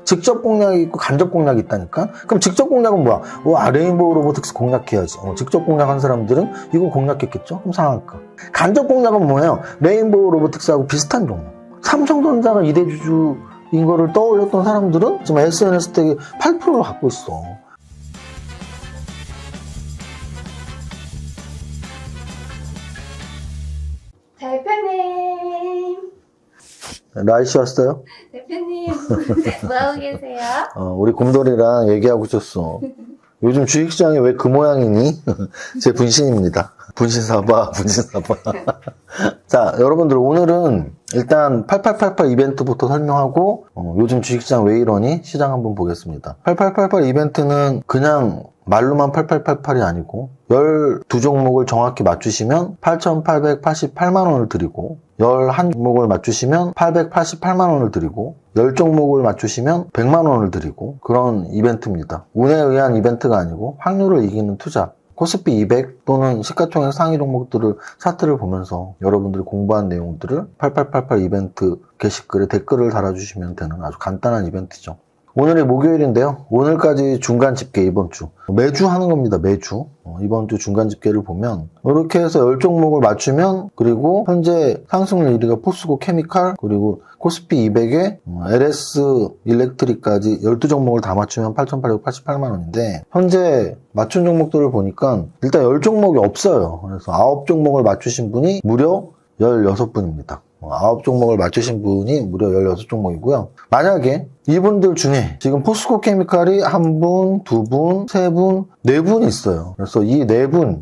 직접 공략이 있고 간접 공략이 있다니까? 그럼 직접 공략은 뭐야? 레인보우 로보틱스 공략해야지. 직접 공략한 사람들은 이거 공략했겠죠? 그럼 상한가. 간접 공략은 뭐예요? 레인보우 로보틱스하고 비슷한 종목. 삼성전자가 이대주주인 거를 떠올렸던 사람들은 지금 SNS 때 8%를 갖고 있어. 대표님. 라이씨 왔어요? 대표님, 뭐하고 계세요? 우리 곰돌이랑 얘기하고 있었어. 요즘 주식시장이 왜 그 모양이니? 제 분신입니다. 분신사바. 자, 여러분들 오늘은 일단 8888 이벤트부터 설명하고 요즘 주식시장 왜 이러니? 시장 한번 보겠습니다. 8888 이벤트는 그냥 말로만 8888이 아니고 12종목을 정확히 맞추시면 8,888만원을 드리고 11종목을 맞추시면 888만원을 드리고 10종목을 맞추시면 100만원을 드리고 그런 이벤트입니다. 운에 의한 이벤트가 아니고 확률을 이기는 투자. 코스피 200 또는 시가총액 상위 종목들을 차트를 보면서 여러분들이 공부한 내용들을 8888 이벤트 게시글에 댓글을 달아주시면 되는 아주 간단한 이벤트죠. 오늘이 목요일인데요. 오늘까지 중간 집계 이번 주. 매주 하는 겁니다. 매주. 이번 주 중간 집계를 보면 이렇게 해서 10종목을 맞추면 그리고 현재 상승률 1위가 포스코 케미칼 그리고 코스피 200에 LS 일렉트릭까지 12종목을 다 맞추면 8,888만원인데 현재 맞춘 종목들을 보니까 일단 10종목이 없어요. 그래서 9종목을 맞추신 분이 무려 16분입니다. 9종목을 맞추신 분이 무려 16종목이고요. 만약에 이분들 중에 지금 포스코 케미칼이 1분, 2분, 3분, 4분 있어요. 그래서 이 4분,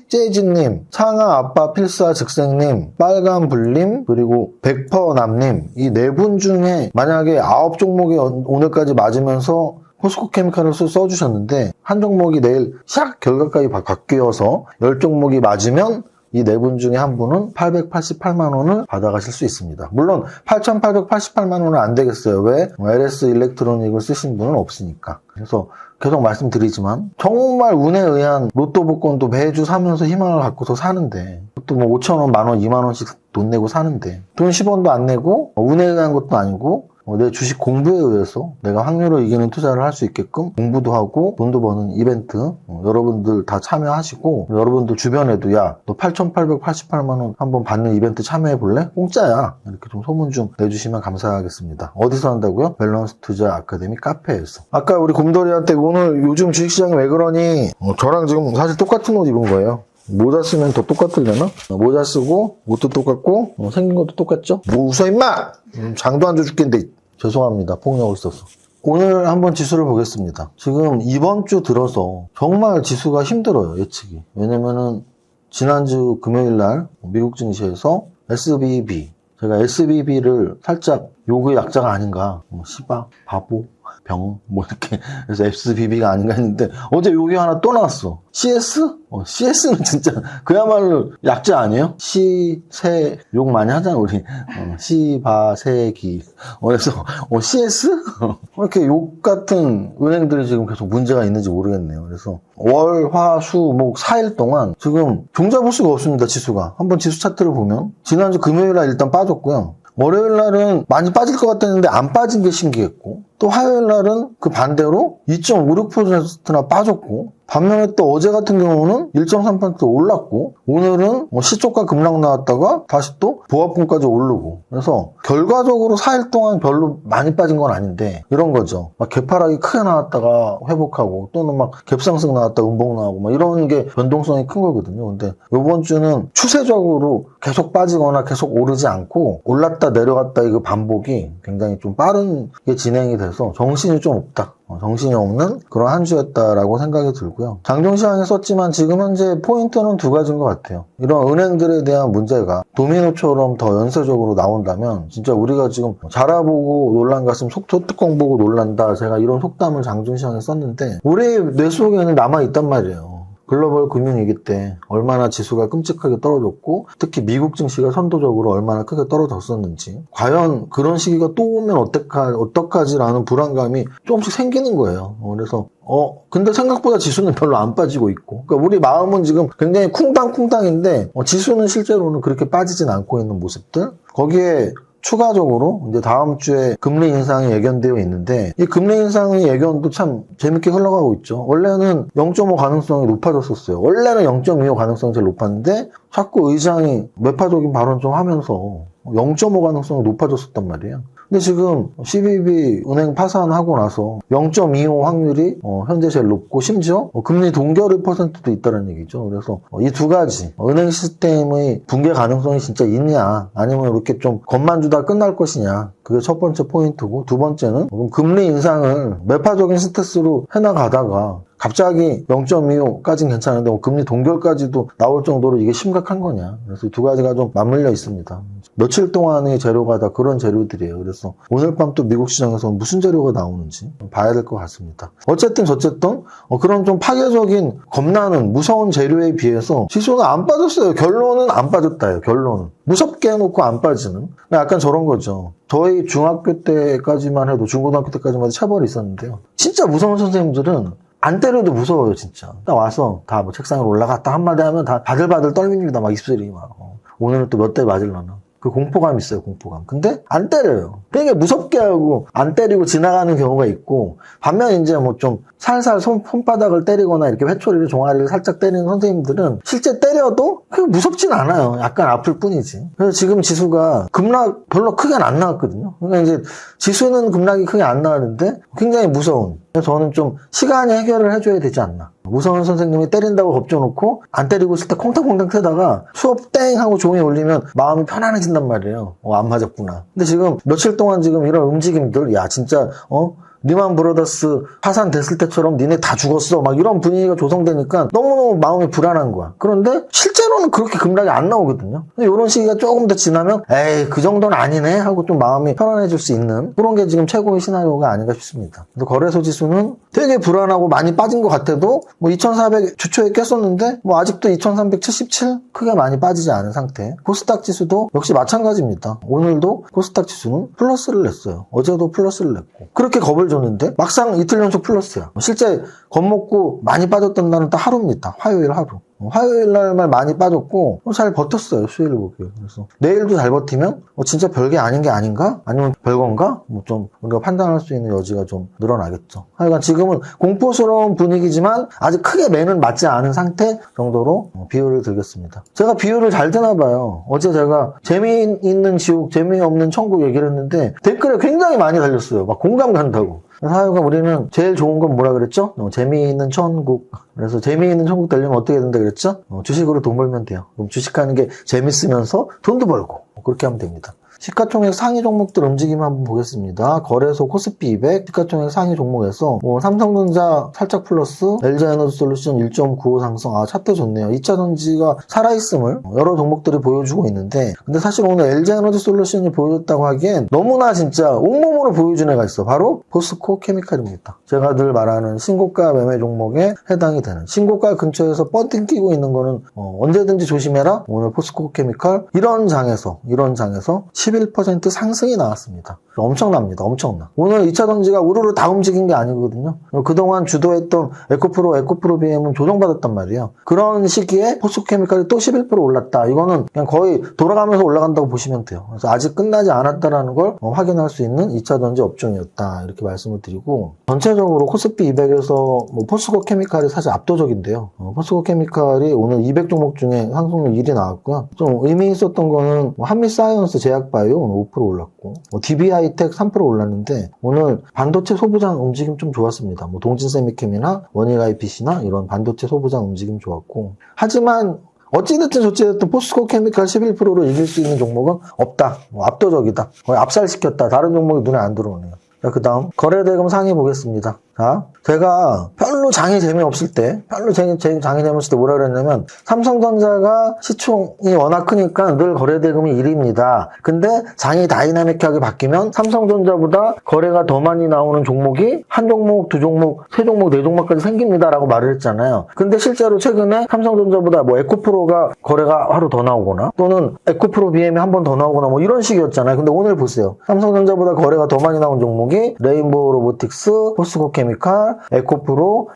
재지님, 창아 아빠 필사 즉생님, 빨간 불님, 그리고 100%남님, 이 4분 중에 만약에 9종목이 오늘까지 맞으면서 포스코 케미칼을 써주셨는데 한 종목이 내일 샥 결과까지 바뀌어서 10종목이 맞으면 이 4분 중에 한 분은 888만원을 받아가실 수 있습니다. 물론 8,888만원은 안 되겠어요. 왜? LS 일렉트로닉을 쓰신 분은 없으니까. 그래서 계속 말씀드리지만 정말 운에 의한 로또 복권도 매주 사면서 희망을 갖고서 사는데 또 뭐 5,000원, 만원, 2만원씩 돈 내고 사는데 돈 10원도 안 내고 운에 의한 것도 아니고 내 주식 공부에 의해서 내가 확률을 이기는 투자를 할 수 있게끔 공부도 하고 돈도 버는 이벤트 여러분들 다 참여하시고 여러분들 주변에도 야 너 8,888만원 한번 받는 이벤트 참여해 볼래? 공짜야. 이렇게 좀 소문 좀 내주시면 감사하겠습니다. 어디서 한다고요? 밸런스 투자 아카데미 카페에서. 아까 우리 곰돌이한테 오늘 요즘 주식시장이 왜 그러니 저랑 지금 사실 똑같은 옷 입은 거예요. 모자 쓰면 더 똑같으려나? 모자 쓰고 옷도 똑같고 생긴 것도 똑같죠? 뭐 웃어 임마! 장도 안 줘 죽겠는데 죄송합니다. 폭력을 써서. 오늘 한번 지수를 보겠습니다. 지금 이번 주 들어서 정말 지수가 힘들어요. 예측이. 왜냐면은 지난주 금요일날 미국 증시에서 SBB 제가 SBB를 살짝 요구의 약자가 아닌가 시바, 바보, 병, 뭐 이렇게 그래서 SBB가 아닌가 했는데 어제 요기 하나 또 나왔어. CS? CS는 진짜 그야말로 약자 아니에요? 시, 욕 많이 하잖아 우리. 시바세기. 그래서 CS? 이렇게 욕 같은 은행들이 지금 계속 문제가 있는지 모르겠네요. 그래서 월, 화, 수, 목 4일 동안 지금 종잡을 수가 없습니다. 지수가. 한번 지수 차트를 보면 지난주 금요일날 일단 빠졌고요. 월요일 날은 많이 빠질 것 같았는데 안 빠진 게 신기했고 또 화요일 날은 그 반대로 2.56%나 빠졌고 반면에 또 어제 같은 경우는 1.3% 올랐고 오늘은 시초가 급락 나왔다가 다시 또 보합분까지 오르고 그래서 결과적으로 4일 동안 별로 많이 빠진 건 아닌데 이런 거죠. 막 개파락이 크게 나왔다가 회복하고 또는 막 갭상승 나왔다가 음봉 나오고 막 이런 게 변동성이 큰 거거든요. 근데 이번 주는 추세적으로 계속 빠지거나 계속 오르지 않고 올랐다 내려갔다 이 반복이 굉장히 좀 빠르게 진행이 돼서 정신이 좀 없다. 정신이 없는 그런 한 주였다라고 생각이 들고요. 장중시황에 썼지만 지금 현재 포인트는 두 가지인 것 같아요. 이런 은행들에 대한 문제가 도미노처럼 더 연쇄적으로 나온다면 진짜 우리가 지금 자라보고 놀란 가슴 소뚜껑 보고 놀란다. 제가 이런 속담을 장중시황에 썼는데 우리 뇌 속에는 남아있단 말이에요. 글로벌 금융위기 때 얼마나 지수가 끔찍하게 떨어졌고 특히 미국 증시가 선도적으로 얼마나 크게 떨어졌었는지 과연 그런 시기가 또 오면 어떡하지라는 불안감이 조금씩 생기는 거예요. 그래서 근데 생각보다 지수는 별로 안 빠지고 있고 그러니까 우리 마음은 지금 굉장히 쿵당쿵당인데 지수는 실제로는 그렇게 빠지진 않고 있는 모습들 거기에 추가적으로 이제 다음 주에 금리 인상이 예견되어 있는데 이 금리 인상의 예견도 참 재밌게 흘러가고 있죠. 원래는 0.5 가능성이 높아졌었어요. 원래는 0.25 가능성이 제일 높았는데 자꾸 의장이 매파적인 발언 좀 하면서 0.5 가능성이 높아졌었단 말이에요. 근데 지금 CBB 은행 파산하고 나서 0.25 확률이 현재 제일 높고 심지어 금리 동결의 퍼센트도 있다는 얘기죠. 그래서 이 두 가지 은행 시스템의 붕괴 가능성이 진짜 있냐 아니면 이렇게 좀 겁만 주다 끝날 것이냐 그게 첫 번째 포인트고 두 번째는 금리 인상을 매파적인 스탠스로 해나가다가 갑자기 0.25까지는 괜찮은데 금리 동결까지도 나올 정도로 이게 심각한 거냐. 그래서 두 가지가 좀 맞물려 있습니다. 며칠 동안의 재료가 다 그런 재료들이에요. 그래서 오늘 밤 또 미국 시장에서 무슨 재료가 나오는지 봐야 될 것 같습니다. 어쨌든 저쨌든 그런 좀 파괴적인 겁나는 무서운 재료에 비해서 지수는 안 빠졌어요. 결론은 안 빠졌다예요. 결론은. 무섭게 해놓고 안 빠지는. 약간 저런 거죠. 저희 중학교 때까지만 해도 중고등학교 때까지만 해도 체벌이 있었는데요. 진짜 무서운 선생님들은 안 때려도 무서워요, 진짜. 딱 와서 다 뭐 책상에 올라갔다 한마디 하면 다 바들바들 떨립니다, 막 입술이 막. 오늘은 또 몇 대 맞으려나. 그 공포감 있어요, 공포감. 근데 안 때려요. 되게 무섭게 하고 안 때리고 지나가는 경우가 있고 반면 이제 뭐 좀 살살 손바닥을 때리거나 이렇게 회초리를 종아리를 살짝 때리는 선생님들은 실제 때려도 그게 무섭진 않아요. 약간 아플 뿐이지. 그래서 지금 지수가 급락 별로 크게 안 나왔거든요. 그러니까 이제 지수는 급락이 크게 안 나왔는데 굉장히 무서운. 그래서 저는 좀 시간이 해결을 해줘야 되지 않나. 무서운 선생님이 때린다고 겁줘놓고 안 때리고 있을 때 콩닥콩닥 태다가 수업 땡 하고 종이 울리면 마음이 편안해진단 말이에요. 안 맞았구나. 근데 지금 며칠 동안 지금 이런 움직임들 야 진짜 리만 브로더스 파산됐을 때처럼 니네 다 죽었어 막 이런 분위기가 조성되니까 너무너무 마음이 불안한 거야. 그런데 실제로는 그렇게 급락이 안 나오거든요. 근데 이런 시기가 조금 더 지나면 에이 그 정도는 아니네 하고 좀 마음이 편안해질 수 있는 그런 게 지금 최고의 시나리오가 아닌가 싶습니다. 그래서 거래소 지수는 되게 불안하고 많이 빠진 것 같아도 뭐 2400 주초에 깼었는데 뭐 아직도 2377 크게 많이 빠지지 않은 상태. 코스닥 지수도 역시 마찬가지입니다. 오늘도 코스닥 지수는 플러스를 냈어요. 어제도 플러스를 냈고 그렇게 겁을 줬는데 막상 이틀 연속 플러스야. 실제 겁먹고 많이 빠졌던 날은 딱 하루입니다. 화요일 하루. 화요일 날만 많이 빠졌고 잘 버텼어요. 수요일 보기에. 그래서 내일도 잘 버티면 진짜 별게 아닌 게 아닌가? 아니면 별건가? 뭐 좀 우리가 판단할 수 있는 여지가 좀 늘어나겠죠. 하여간 지금은 공포스러운 분위기지만 아직 크게 매는 맞지 않은 상태 정도로 비유를 들겠습니다. 제가 비유를 잘 드나 봐요. 어제 제가 재미있는 지옥, 재미없는 천국 얘기를 했는데 댓글에 굉장히 많이 달렸어요. 막 공감 간다고. 하여간 우리는 제일 좋은 건 뭐라 그랬죠? 재미있는 천국. 그래서 재미있는 천국 되려면 어떻게 된다 그랬죠? 주식으로 돈 벌면 돼요. 그럼 주식하는 게 재밌으면서 돈도 벌고 그렇게 하면 됩니다. 시가총액 상위 종목들 움직임 한번 보겠습니다. 거래소 코스피 200 시가총액 상위 종목에서 삼성전자 살짝 플러스, LG에너지솔루션 1.95 상승. 차트 좋네요. 2차 전지가 살아있음을 여러 종목들이 보여주고 있는데 근데 사실 오늘 LG에너지솔루션이 보여줬다고 하기엔 너무나 진짜 온몸으로 보여준 애가 있어. 바로 포스코 케미칼입니다. 제가 늘 말하는 신고가 매매 종목에 해당이 되는 신고가 근처에서 뻥팅 끼고 있는 거는 언제든지 조심해라. 오늘 포스코 케미칼 이런 장에서 11% 상승이 나왔습니다. 엄청납니다. 엄청나. 오늘 2차 전지가 우르르 다 움직인 게 아니거든요. 그동안 주도했던 에코프로 BM은 조정받았단 말이에요. 그런 시기에 포스코케미칼이 또 11% 올랐다. 이거는 그냥 거의 돌아가면서 올라간다고 보시면 돼요. 그래서 아직 끝나지 않았다라는 걸 확인할 수 있는 2차 전지 업종이었다. 이렇게 말씀을 드리고 전체적으로 코스피 200에서 포스코케미칼이 사실 압도적인데요. 포스코케미칼이 오늘 200 종목 중에 상승률 1위 나왔고요. 좀 의미 있었던 거는 한미사이언스 제약바이오 오늘 5% 올랐고 DB하이텍 3% 올랐는데 오늘 반도체 소부장 움직임 좀 좋았습니다. 동진세미캠이나 원익IPC나 이런 반도체 소부장 움직임 좋았고 하지만 어찌됐든 저찌됐든 포스코 케미칼 11%로 이길 수 있는 종목은 없다. 압도적이다. 거의 압살시켰다. 다른 종목이 눈에 안 들어오네요. 그 다음 거래대금 상위 보겠습니다. 자, 제가 별로 장이 재미없을 때 장이 재미없을 때 뭐라 그랬냐면 삼성전자가 시총이 워낙 크니까 늘 거래대금이 1위입니다. 근데 장이 다이나믹하게 바뀌면 삼성전자보다 거래가 더 많이 나오는 종목이 한 종목, 두 종목, 세 종목, 네 종목까지 생깁니다라고 말을 했잖아요. 근데 실제로 최근에 삼성전자보다 에코프로가 거래가 하루 더 나오거나 또는 에코프로 BM이 한 번 더 나오거나 이런 식이었잖아요. 근데 오늘 보세요. 삼성전자보다 거래가 더 많이 나온 종목이 레인보우 로보틱스, 포스코 케미칼, 에코프로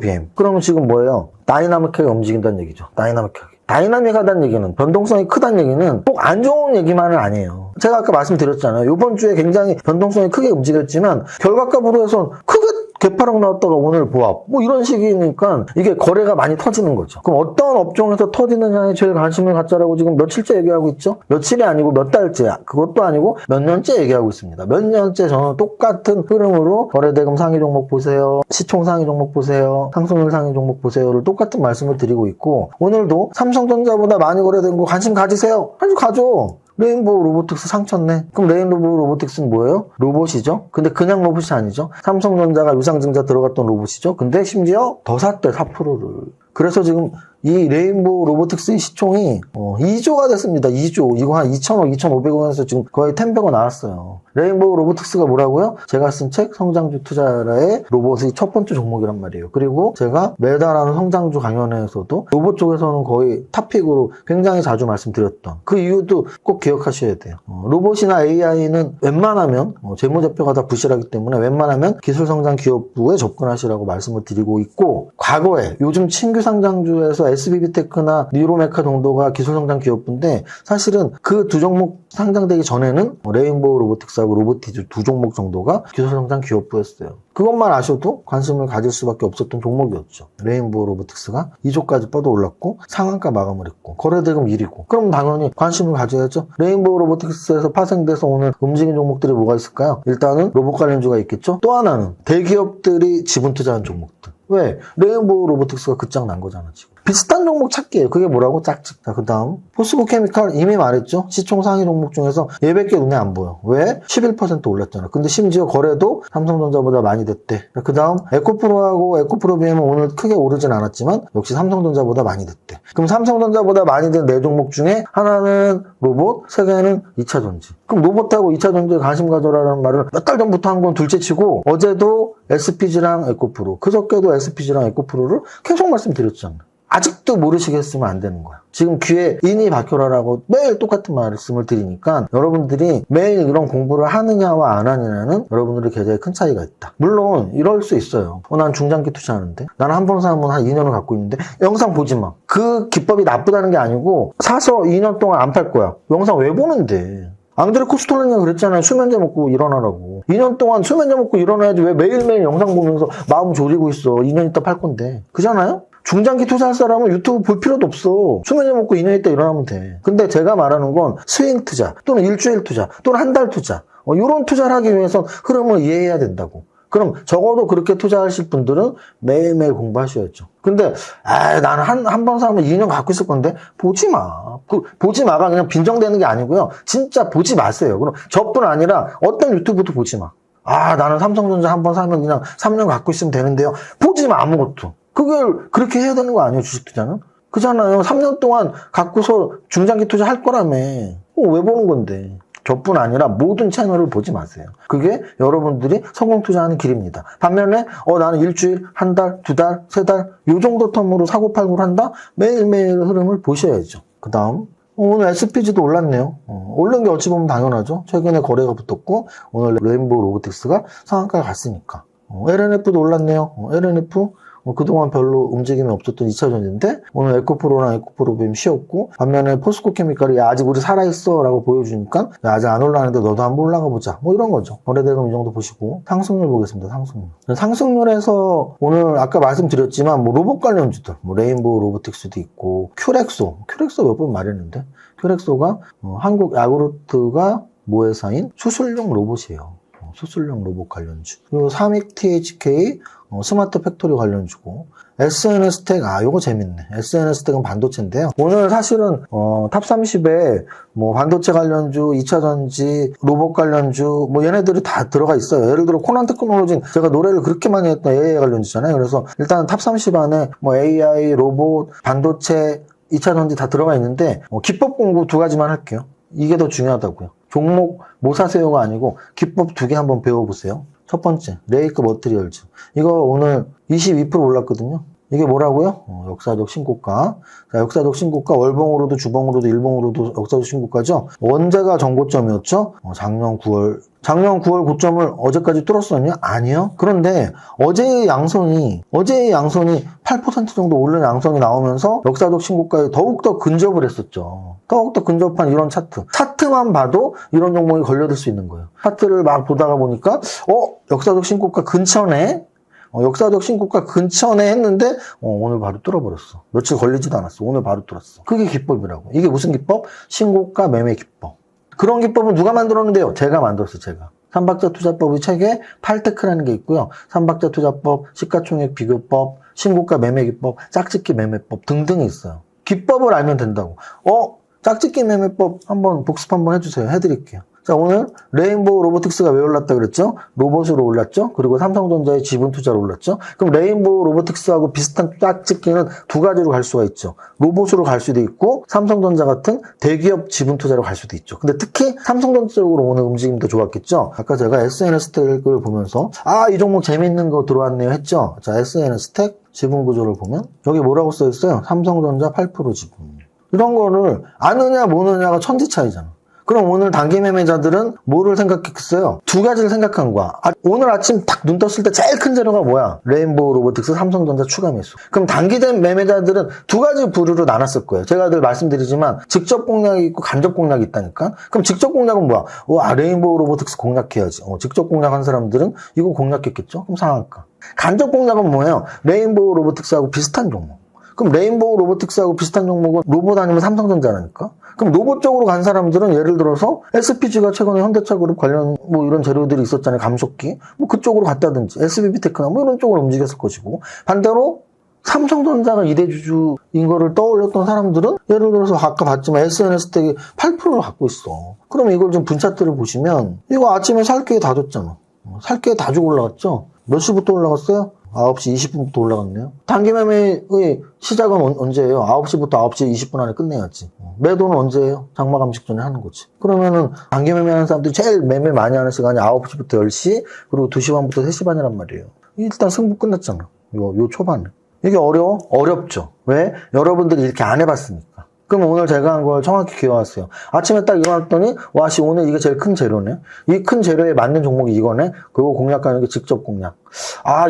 BM. 그러면 지금 뭐예요? 다이나믹하게 움직인다는 얘기죠. 다이나믹하다는 얘기는 변동성이 크다는 얘기는 꼭 안 좋은 얘기만은 아니에요. 제가 아까 말씀드렸잖아요. 이번 주에 굉장히 변동성이 크게 움직였지만 결과값으로 해서 크게 개파락 나왔다가 오늘 보합 뭐 이런 식이니까 이게 거래가 많이 터지는 거죠. 그럼 어떤 업종에서 터지느냐에 제일 관심을 갖자라고 지금 며칠째 얘기하고 있죠. 며칠이 아니고 몇 달째, 그것도 아니고 몇 년째 얘기하고 있습니다. 몇 년째 저는 똑같은 흐름으로 거래대금 상위 종목 보세요, 시총 상위 종목 보세요, 상승률 상위 종목 보세요를 똑같은 말씀을 드리고 있고, 오늘도 삼성전자보다 많이 거래된 거 관심 가지세요. 관심 가져. 레인보우 로보틱스 상쳤네. 그럼 레인보우 로보틱스는 뭐예요? 로봇이죠? 근데 그냥 로봇이 아니죠. 삼성전자가 유상증자 들어갔던 로봇이죠. 근데 심지어 더 샀대, 4%를. 그래서 지금 이 레인보우 로보틱스의 시총이 2조가 됐습니다. 2조. 이거 한 2,000억, 2,500억에서 지금 거의 10배가 나왔어요. 레인보우 로보틱스가 뭐라고요? 제가 쓴 책 성장주 투자라의 로봇의 첫 번째 종목이란 말이에요. 그리고 제가 매달 하는 성장주 강연회에서도 로봇 쪽에서는 거의 탑픽으로 굉장히 자주 말씀드렸던 그 이유도 꼭 기억하셔야 돼요. 로봇이나 AI는 웬만하면 재무제표가 다 부실하기 때문에 웬만하면 기술성장 기업부에 접근하시라고 말씀을 드리고 있고, 과거에 요즘 신규 상장주에서 SBB테크나 뉴로메카 정도가 기술성장 기업부인데, 사실은 그 두 종목 상장되기 전에는 레인보우 로보틱스하고 로보티즈 두 종목 정도가 기술성장 기업부였어요. 그것만 아셔도 관심을 가질 수밖에 없었던 종목이었죠. 레인보우 로보틱스가 2조까지 뻗어 올랐고 상한가 마감을 했고 거래대금 1위고, 그럼 당연히 관심을 가져야죠. 레인보우 로보틱스에서 파생돼서 오늘 움직인 종목들이 뭐가 있을까요? 일단은 로봇 관련주가 있겠죠. 또 하나는 대기업들이 지분 투자한 종목들. 왜? 레인보우 로보틱스가 급장 난 거잖아, 지금. 비슷한 종목 찾기예요. 그게 뭐라고? 짝짓. 자, 그 다음 포스코 케미칼, 이미 말했죠. 시총 상위 종목 중에서 얘밖에 눈에 안 보여. 왜? 11% 올랐잖아. 근데 심지어 거래도 삼성전자보다 많이 됐대. 그 다음 에코프로하고 에코프로비엠은 오늘 크게 오르진 않았지만 역시 삼성전자보다 많이 됐대. 그럼 삼성전자보다 많이 된 4종목 중에 하나는 로봇, 3개는 2차전지. 그럼 로봇하고 2차전지에 관심 가져라라는 말을 몇 달 전부터 한 건 둘째치고, 어제도 SPG랑 에코프로, 그저께도 SPG랑 에코프로를 계속 말씀드렸잖아. 아직도 모르시겠으면 안 되는 거야. 지금 귀에 인이 박혀라라고 매일 똑같은 말씀을 드리니까 여러분들이 매일 이런 공부를 하느냐와 안 하느냐는 여러분들의 계좌에 큰 차이가 있다. 물론 이럴 수 있어요. 난 중장기 투자하는데, 나는 한 번 사면 한 2년을 갖고 있는데 영상 보지 마. 그 기법이 나쁘다는 게 아니고 사서 2년 동안 안 팔 거야. 영상 왜 보는데? 앙드레 코스톨리가 그랬잖아요. 수면제 먹고 일어나라고. 2년 동안 수면제 먹고 일어나야지 왜 매일매일 영상 보면서 마음 졸이고 있어. 2년 있다 팔 건데. 그잖아요? 중장기 투자할 사람은 유튜브 볼 필요도 없어. 수면제 먹고 2년 있다 일어나면 돼. 근데 제가 말하는 건 스윙 투자, 또는 일주일 투자, 또는 한 달 투자. 이런 투자를 하기 위해선 흐름을 이해해야 된다고. 그럼 적어도 그렇게 투자하실 분들은 매일매일 공부하셔야죠. 근데 나는 한 번 사면 2년 갖고 있을 건데 보지 마. 보지 마가 그냥 빈정되는 게 아니고요. 진짜 보지 마세요. 그럼 저뿐 아니라 어떤 유튜브도 보지 마. 나는 삼성전자 한 번 사면 그냥 3년 갖고 있으면 되는데요. 보지 마, 아무것도. 그걸 그렇게 해야 되는 거 아니에요, 주식 투자는? 그잖아요. 3년 동안 갖고서 중장기 투자 할 거라며. 왜 보는 건데? 저뿐 아니라 모든 채널을 보지 마세요. 그게 여러분들이 성공 투자하는 길입니다. 반면에 나는 일주일, 한 달, 2달, 3달 요 정도 텀으로 사고팔고를 한다? 매일매일 흐름을 보셔야죠. 그 다음 오늘 SPG도 올랐네요. 오른 게 어찌 보면 당연하죠. 최근에 거래가 붙었고 오늘 레인보우 로보틱스가 상한가에 갔으니까. LNF도 올랐네요. LNF 그동안 별로 움직임이 없었던 2차전지인데 오늘 에코프로랑 에코프로비엠 쉬었고, 반면에 포스코 케미칼이 아직 우리 살아있어 라고 보여주니까 아직 안 올라가는데 너도 한번 올라가 보자, 뭐 이런 거죠. 거래대금 이 정도 보시고 상승률 보겠습니다. 상승률에서 오늘 아까 말씀드렸지만 로봇 관련주들 레인보우 로보틱스도 있고, 큐렉소 몇 번 말했는데, 큐렉소가 한국 야구르트가 모회사인 수술용 로봇이에요. 수술용 로봇 관련주. 그리고 삼익 THK 스마트 팩토리 관련주고, SNS텍, 요거 재밌네. SNS텍은 반도체인데요. 오늘 사실은 탑30에 반도체 관련주, 2차전지, 로봇 관련주, 얘네들이 다 들어가 있어요. 예를 들어 코난 테크놀로지는 제가 노래를 그렇게 많이 했던 AI 관련주잖아요. 그래서 일단 탑30 안에 AI, 로봇, 반도체, 2차전지 다 들어가 있는데 기법 공부 2가지만 할게요. 이게 더 중요하다고요. 종목 뭐 사세요가 아니고 기법 2개 한번 배워보세요. 첫 번째, 레이크 머티리얼즈. 이거 오늘 22% 올랐거든요. 이게 뭐라고요? 역사적 신고가. 자, 역사적 신고가 월봉으로도 주봉으로도 일봉으로도 역사적 신고가죠. 언제가 정고점이었죠? 작년 9월 고점을 어제까지 뚫었었냐? 아니요. 그런데 어제의 양선이 8% 정도 오른 양선이 나오면서 역사적 신고가에 더욱더 근접을 했었죠. 더욱더 근접한 이런 차트만 봐도 이런 종목이 걸려들 수 있는 거예요. 차트를 막 보다가 보니까 역사적 신고가 근처네. 역사적 신고가 근처네 했는데 오늘 바로 뚫어버렸어. 며칠 걸리지도 않았어. 오늘 바로 뚫었어. 그게 기법이라고. 이게 무슨 기법? 신고가 매매 기법. 그런 기법은 누가 만들었는데요? 제가 만들었어요. 제가. 삼박자 투자법의 책에 8테크라는 게 있고요. 삼박자 투자법, 시가총액 비교법, 신고가 매매 기법, 짝짓기 매매법 등등이 있어요. 기법을 알면 된다고. 짝짓기 매매법 한번 복습 한번 해주세요. 해드릴게요. 자, 오늘 레인보우 로보틱스가 왜 올랐다 그랬죠? 로봇으로 올랐죠? 그리고 삼성전자의 지분 투자로 올랐죠? 그럼 레인보우 로보틱스하고 비슷한 짝짓기는 두 가지로 갈 수가 있죠. 로봇으로 갈 수도 있고 삼성전자 같은 대기업 지분 투자로 갈 수도 있죠. 근데 특히 삼성전자 쪽으로 오늘 움직임도 좋았겠죠? 아까 제가 SNS 스택을 보면서 이 종목 재밌는 거 들어왔네요 했죠? 자, SNS 스택 지분 구조를 보면 여기 뭐라고 써 있어요? 삼성전자 8% 지분. 이런 거를 아느냐 모르느냐가 천지 차이잖아. 그럼 오늘 단기 매매자들은 뭐를 생각했어요? 두 가지를 생각한 거야. 오늘 아침 딱 눈 떴을 때 제일 큰 재료가 뭐야? 레인보우 로보틱스, 삼성전자 추가 매수. 그럼 단기 매매자들은 두 가지 부류로 나눴을 거예요. 제가 늘 말씀드리지만 직접 공략이 있고 간접 공략이 있다니까. 그럼 직접 공략은 뭐야? 레인보우 로보틱스 공략해야지. 직접 공략한 사람들은 이거 공략했겠죠? 그럼 상한가. 간접 공략은 뭐예요? 레인보우 로보틱스하고 비슷한 종목. 그럼 레인보우 로보틱스하고 비슷한 종목은 로봇 아니면 삼성전자라니까? 그럼 로봇 쪽으로 간 사람들은 예를 들어서 SPG가 최근에 현대차 그룹 관련 이런 재료들이 있었잖아요. 감속기. 그쪽으로 갔다든지 SBB테크나 이런 쪽으로 움직였을 것이고 반대로 삼성전자가 이대주주인 거를 떠올렸던 사람들은 예를 들어서 아까 봤지만 SNS 텍이 8%를 갖고 있어. 그럼 이걸 좀 분차트를 보시면 이거 아침에 살기에 다 줬잖아. 살기에 다 주고 올라갔죠? 몇 시부터 올라갔어요? 9시 20분부터 올라갔네요. 단기 매매의 시작은 언제예요? 9시부터 9시 20분 안에 끝내야지. 매도는 언제예요? 장마 감식 전에 하는 거지. 그러면은 단기 매매하는 사람들이 제일 매매 많이 하는 시간이 9시부터 10시 그리고 2시 반부터 3시 반이란 말이에요. 일단 승부 끝났잖아. 요 초반에. 이게 어렵죠. 왜? 여러분들이 이렇게 안 해봤으니까. 그럼 오늘 제가 한 걸 정확히 기억하세요. 아침에 딱 일어났더니 오늘 이게 제일 큰 재료네. 이 큰 재료에 맞는 종목이 이거네. 그리고 공략하는 게 직접 공략.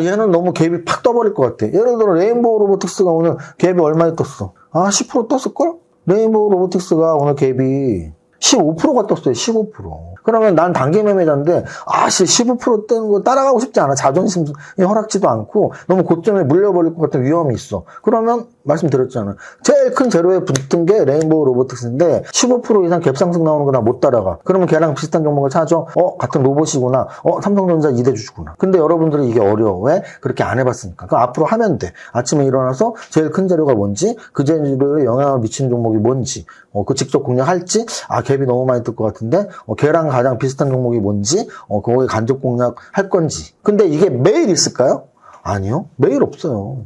얘는 너무 갭이 팍 떠버릴 것 같아. 예를 들어 레인보우 로보틱스가 오늘 갭이 얼마에 떴어? 10% 떴을걸? 레인보우 로보틱스가 오늘 갭이 15%가 떴어요. 15%. 그러면 난 단기 매매자인데 15% 뜨는 거 따라가고 싶지 않아. 자존심이 허락지도 않고 너무 고점에 물려버릴 것 같은 위험이 있어. 그러면 말씀드렸잖아. 제일 큰 재료에 붙은 게 레인보우 로보틱스인데 15% 이상 갭상승 나오는 거 나 못 따라가. 그러면 걔랑 비슷한 종목을 찾아. 같은 로봇이구나. 삼성전자 2대주주구나. 근데 여러분들은 이게 어려워. 왜? 그렇게 안 해봤으니까. 그럼 앞으로 하면 돼. 아침에 일어나서 제일 큰 재료가 뭔지, 그 재료에 영향을 미치는 종목이 뭔지, 그 직접 공략할지, 갭이 너무 많이 뜰 것 같은데, 걔랑 가장 비슷한 종목이 뭔지, 그거에 간접 공략 할 건지. 근데 이게 매일 있을까요? 아니요. 매일 없어요.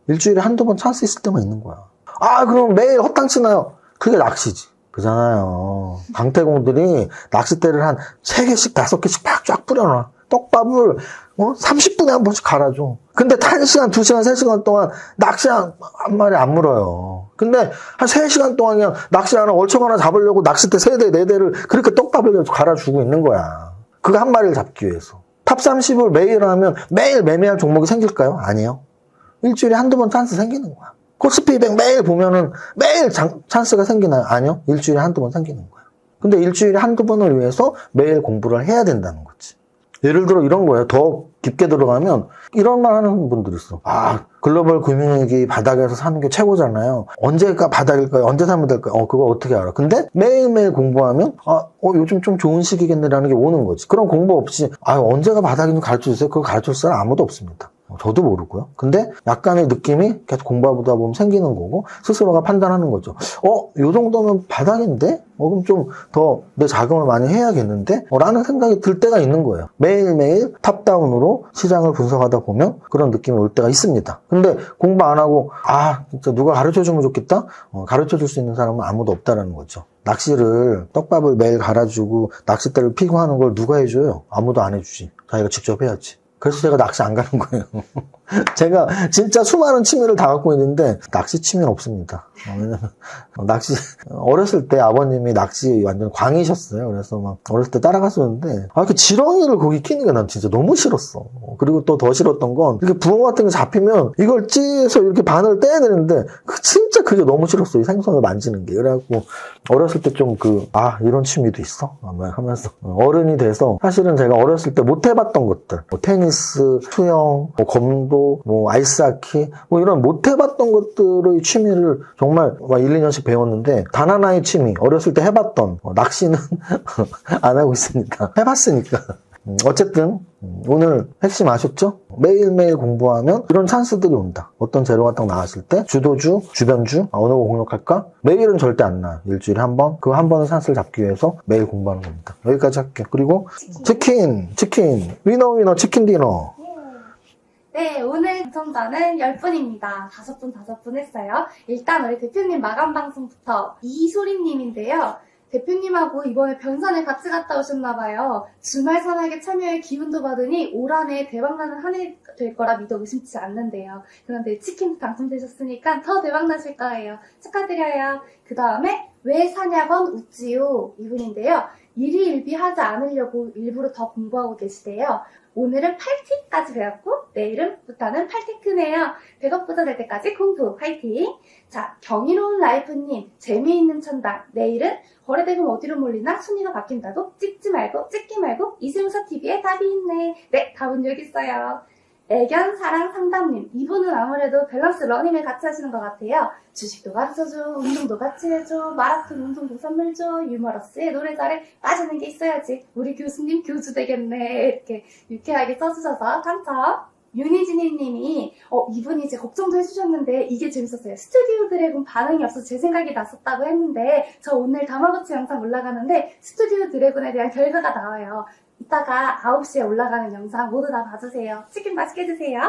일주일에 한두 번 찬스 있을 때만 있는 거야. 그럼 매일 헛땅치나요? 그게 낚시지. 그잖아요. 강태공들이 낚싯대를 한 3개씩, 5개씩 쫙 뿌려놔. 떡밥을 30분에 한 번씩 갈아줘. 근데 1시간, 2시간, 3시간 동안 낚시 한 마리 안 물어요. 근데 한 3시간 동안 그냥 낚시 하나 얼척 하나 잡으려고 낚싯대 3대, 4대를 그렇게 떡밥을 계속 갈아주고 있는 거야. 그거 한 마리를 잡기 위해서. 탑 30을 매일 하면 매일 매매할 종목이 생길까요? 아니요. 일주일에 한두 번 찬스 생기는 거야. 코스피 200 매일 보면은 매일 찬스가 생기나요? 아니요. 일주일에 한두 번 생기는 거야. 근데 일주일에 한두 번을 위해서 매일 공부를 해야 된다는 거지. 예를 들어 이런 거예요. 더 깊게 들어가면 이런 말 하는 분들이 있어. 글로벌 금융위기 바닥에서 사는 게 최고잖아요. 언제가 바닥일까요? 언제 사면 될까요? 그거 어떻게 알아? 근데 매일매일 공부하면 요즘 좀 좋은 시기겠네라는 게 오는 거지. 그런 공부 없이 언제가 바닥인지 가르쳐주세요. 그거 가르쳐줄 사람 아무도 없습니다. 저도 모르고요. 근데 약간의 느낌이 계속 공부하다 보면 생기는 거고 스스로가 판단하는 거죠. 요 정도면 바닥인데? 그럼 좀 더 내 자금을 많이 해야겠는데? 라는 생각이 들 때가 있는 거예요. 매일매일 탑다운으로 시장을 분석하다 보면 그런 느낌이 올 때가 있습니다. 근데 공부 안 하고 진짜 누가 가르쳐주면 좋겠다? 가르쳐줄 수 있는 사람은 아무도 없다라는 거죠. 낚시를 떡밥을 매일 갈아주고 낚싯대를 피고 하는 걸 누가 해줘요? 아무도 안 해주지. 자기가 직접 해야지. 그래서 제가 낚시 안 가는 거예요. 제가 진짜 수많은 취미를 다 갖고 있는데 낚시 취미는 없습니다. 왜냐면 낚시 어렸을 때 아버님이 낚시 완전 광이셨어요. 그래서 막 어렸을 때 따라갔었는데 그 지렁이를 거기 끼는 게 난 진짜 너무 싫었어. 그리고 또 더 싫었던 건 이렇게 붕어 같은 게 잡히면 이걸 찌해서 이렇게 바늘 떼야 되는데 진짜 그게 너무 싫었어. 이 생선을 만지는 게. 그래갖고 어렸을 때 좀 이런 취미도 있어? 하면서 어른이 돼서 사실은 제가 어렸을 때 못 해봤던 것들 뭐 테니스, 수영, 뭐 검도, 뭐 아이스하키 이런 못 해봤던 것들의 취미를 정말 1, 2년씩 배웠는데 단 하나의 취미 어렸을 때 해봤던 낚시는 안 하고 있습니다. 해봤으니까. 어쨌든 오늘 핵심 아셨죠? 매일매일 공부하면 이런 찬스들이 온다. 어떤 재료가 딱 나왔을 때 주도주, 주변주 어느 거 공략할까? 매일은 절대 안 나요. 일주일에 한 번. 그 한 번의 찬스를 잡기 위해서 매일 공부하는 겁니다. 여기까지 할게요. 그리고 치킨 위너 치킨 디너. 네, 오늘 당첨자는 10분입니다. 5분 했어요. 일단 우리 대표님 마감 방송부터 이소리님인데요. 대표님하고 이번에 변산에 같이 갔다 오셨나봐요. 주말 산악에 참여해 기운도 받으니 올 한 해 대박나는 한 해 될 거라 믿어 의심치 않는데요. 그런데 치킨 당첨되셨으니까 더 대박나실 거예요. 축하드려요. 그 다음에 왜 사냐건 웃지요 이분인데요. 일희일비하지 않으려고 일부러 더 공부하고 계시대요. 오늘은 8티까지 배웠고 내일부터는 8테크네요. 100억부터 될 때까지 공부 화이팅! 자, 경이로운 라이프님 재미있는 천당 내일은 거래대금 어디로 몰리나 순위가 바뀐다고 찍지 말고 찍기 말고 이승우사 TV에 답이 있네. 네, 답은 여기 있어요. 애견 사랑 상담님 이분은 아무래도 밸런스 러닝을 같이 하시는 것 같아요. 주식도 가르쳐줘, 운동도 같이 해줘, 마라톤 운동도 선물 줘, 유머러스에 노래 잘해 빠지는 게 있어야지. 우리 교수님 교주 되겠네. 이렇게 유쾌하게 써주셔서 당첨. 윤희진님이 이분이 이제 걱정도 해주셨는데 이게 재밌었어요. 스튜디오 드래곤 반응이 없어서 제 생각이 났었다고 했는데 저 오늘 다마고치 영상 올라가는데 스튜디오 드래곤에 대한 결과가 나와요. 이따가 9시에 올라가는 영상 모두 다 봐주세요. 치킨 맛있게 드세요.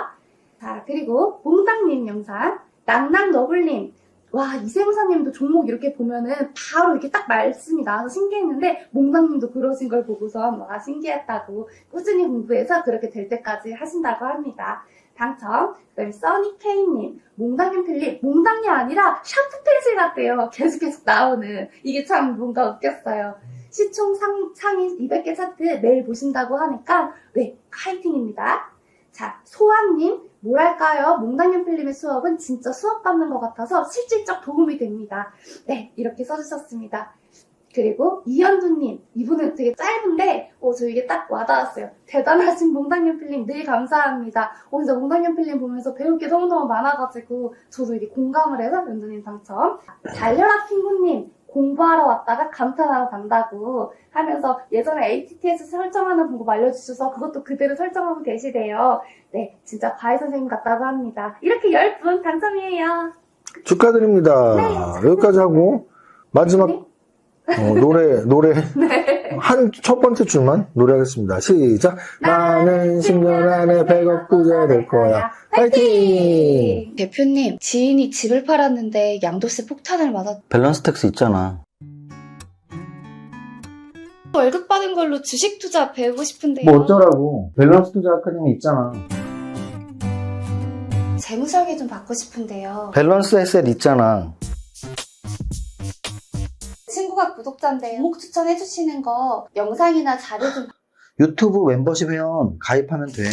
자, 그리고 몽땅님 영상, 낭낭너블님. 와, 이세무사님도 종목 이렇게 보면은 바로 이렇게 딱 말씀이 나와서 신기했는데 몽땅님도 그러신 걸 보고선 와, 신기했다고 꾸준히 공부해서 그렇게 될 때까지 하신다고 합니다. 당첨. 그 다음에 써니케이님, 몽땅님 틀림. 몽땅이 아니라 샤프 펜슬 같대요. 계속 나오는. 이게 참 뭔가 웃겼어요. 시총 상위 200개 차트 매일 보신다고 하니까 네, 화이팅입니다. 자, 소아님, 뭐랄까요? 몽땅님 필름의 수업은 진짜 수업 받는 것 같아서 실질적 도움이 됩니다. 네, 이렇게 써주셨습니다. 그리고 이현두님, 이분은 되게 짧은데 저 이게 딱 와닿았어요. 대단하신 몽땅님 필름 늘 감사합니다. 진짜 몽땅님 필름 보면서 배울 게 너무너무 많아가지고 저도 이게 공감을 해서 연두님 당첨. 달려라 핑구님, 공부하러 왔다가 감탄하러 간다고 하면서 예전에 ATT에서 설정하는 방법 알려주셔서 그것도 그대로 설정하고 계시대요. 네, 진짜 과외 선생님 같다고 합니다. 이렇게 10분 당첨이에요. 축하드립니다. 네, 여기까지 하고 마지막 네. 노래 네. 첫 번째 줄만 노래하겠습니다. 시작. 나는 10년 안에 100억 부자 될 거야. 파이팅! 대표님, 지인이 집을 팔았는데 양도세 폭탄을 맞았... 밸런스 텍스 있잖아. 월급 받은 걸로 주식 투자 배우고 싶은데요. 뭐 어쩌라고. 밸런스 투자 아카데미 있잖아. 재무설계 좀 받고 싶은데요. 밸런스 에셋 있잖아. 친구가 구독자인데 종목 추천해주시는 거 영상이나 자료 좀... 유튜브 멤버십 회원 가입하면 돼.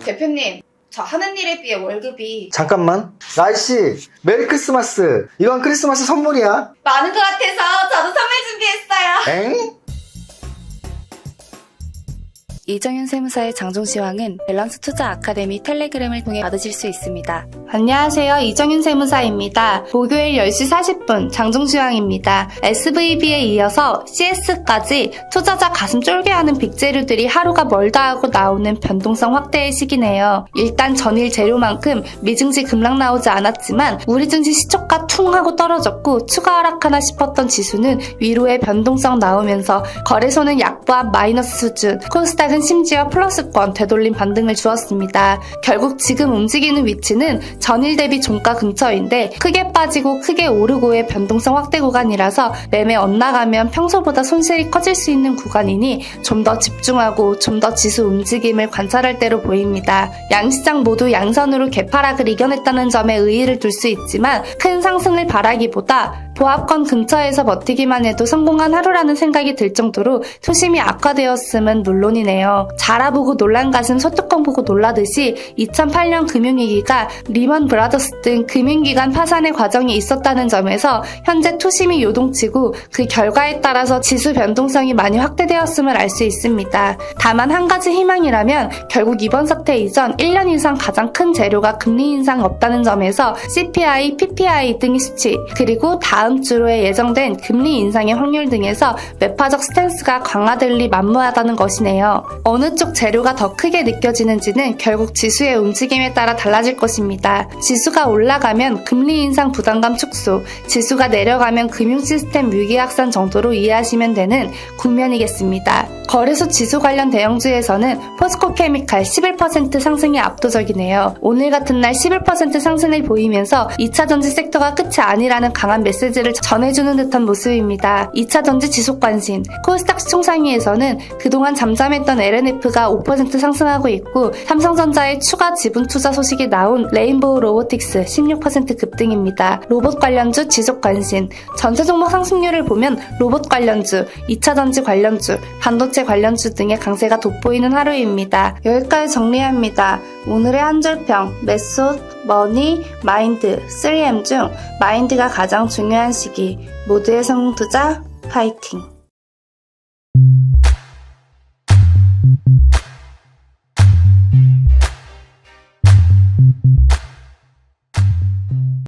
대표님, 저 하는 일에 비해 월급이 잠깐만. 나이씨, 메리 크리스마스. 이건 크리스마스 선물이야. 많은 것 같아서 저도 선물 준비했어요. 엥? 이정윤 세무사의 장종시황은 밸런스 투자 아카데미 텔레그램을 통해 받으실 수 있습니다. 안녕하세요. 이정윤 세무사입니다. 목요일 10시 40분 장종시황입니다. SVB에 이어서 CS까지 투자자 가슴 쫄게 하는 빅재료들이 하루가 멀다 하고 나오는 변동성 확대의 시기네요. 일단 전일 재료만큼 미증시 급락 나오지 않았지만 우리 증시 시초가 퉁 하고 떨어졌고 추가 하락하나 싶었던 지수는 위로의 변동성 나오면서 거래소는 약보합 마이너스 수준, 코스닥은 심지어 플러스권 되돌림 반등을 주었습니다. 결국 지금 움직이는 위치는 전일 대비 종가 근처인데 크게 빠지고 크게 오르고의 변동성 확대 구간이라서 매매 엇나가면 평소보다 손실이 커질 수 있는 구간이니 좀 더 집중하고 좀 더 지수 움직임을 관찰할 대로 보입니다. 양시장 모두 양선으로 개파락을 이겨냈다는 점에 의의를 둘 수 있지만 큰 상승을 바라기보다 보합권 근처에서 버티기만 해도 성공한 하루라는 생각이 들 정도로 투심이 악화되었음은 물론이네요. 자라보고 놀란 가슴 소뚜껑 보고 놀라듯이 2008년 금융위기가 리먼 브라더스 등 금융기관 파산의 과정이 있었다는 점에서 현재 투심이 요동치고 그 결과에 따라서 지수 변동성이 많이 확대되었음을 알 수 있습니다. 다만 한 가지 희망이라면 결국 이번 사태 이전 1년 이상 가장 큰 재료가 금리 인상 없다는 점에서 CPI, PPI 등의 수치 그리고 다음 주로에 예정된 금리 인상의 확률 등에서 매파적 스탠스가 강화될 리 만무하다는 것이네요. 어느 쪽 재료가 더 크게 느껴지는지는 결국 지수의 움직임에 따라 달라질 것입니다. 지수가 올라가면 금리 인상 부담감 축소, 지수가 내려가면 금융 시스템 위기 확산 정도로 이해하시면 되는 국면이겠습니다. 거래소 지수 관련 대형주에서는 포스코케미칼 11% 상승이 압도적이네요. 오늘 같은 날 11% 상승을 보이면서 2차전지 섹터가 끝이 아니라는 강한 메시지를 전해주는 듯한 모습입니다. 2차전지 지속관심, 코스닥 시총상위에서는 그동안 잠잠했던 LNF가 5% 상승하고 있고 삼성전자의 추가 지분 투자 소식이 나온 레인보우 로보틱스 16% 급등입니다. 로봇 관련주 지속관심, 전체 종목 상승률을 보면 로봇 관련주, 2차전지 관련주, 반도체 관련주 등의 강세가 돋보이는 하루입니다. 여기까지 정리합니다. 오늘의 한 줄평, 메소, 머니, 마인드, 3M 중 마인드가 가장 중요한 시기. 모두의 성공 투자, 파이팅!